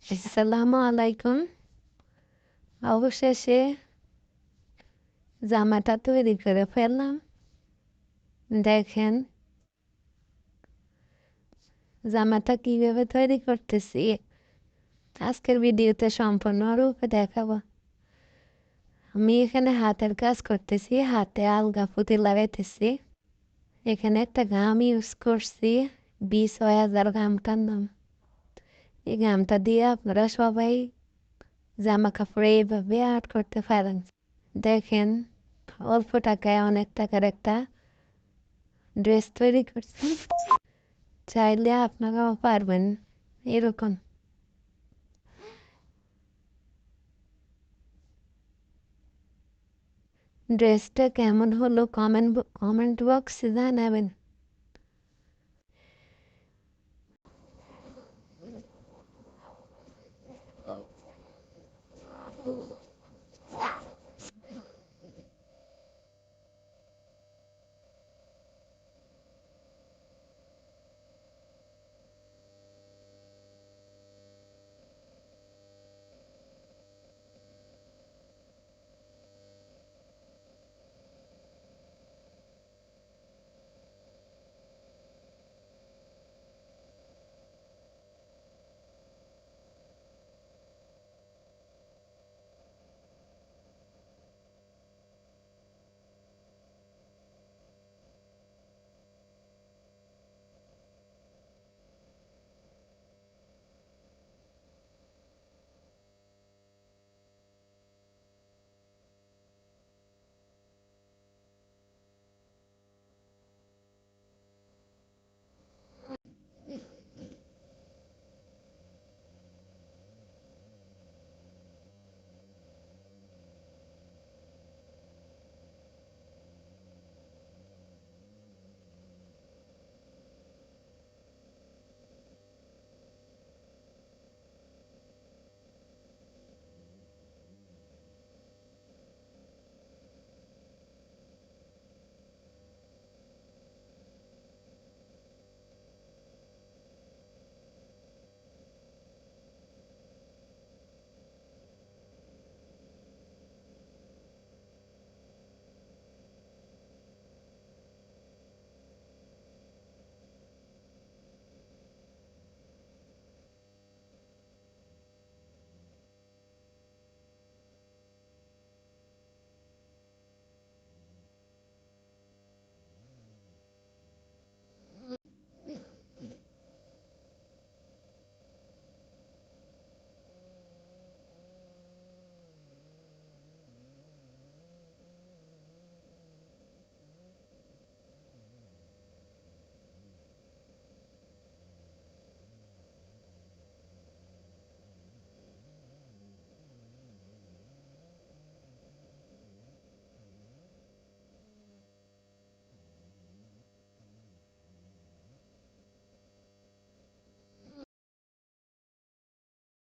আসসালামু আলাইকুম। অবশেষে জামাটা তৈরি করে ফেললাম। দেখেন জামাটা কিভাবে তৈরি করতেছি আজকের ভিডিওতে সম্পূর্ণরূপে দেখাবো। আমি এখানে হাতের কাজ করতেছি, হাতে আলগা পুঁতি লাগাইতেছি। এখানে একটা গাম ইউজ করছি 20,000 গামটার নাম। এই গামটা দিয়ে আপনারা সবাই জামা কাপড়ে এইভাবে আর্ট করতে পারেন। দেখেন অল্প টাকায় অনেক টাকার একটা ড্রেস তৈরি করছি। চাইলে আপনারাও পারবেন এরকম। ড্রেসটা কেমন হলো কমেন্ট বক্সে জানাবেন।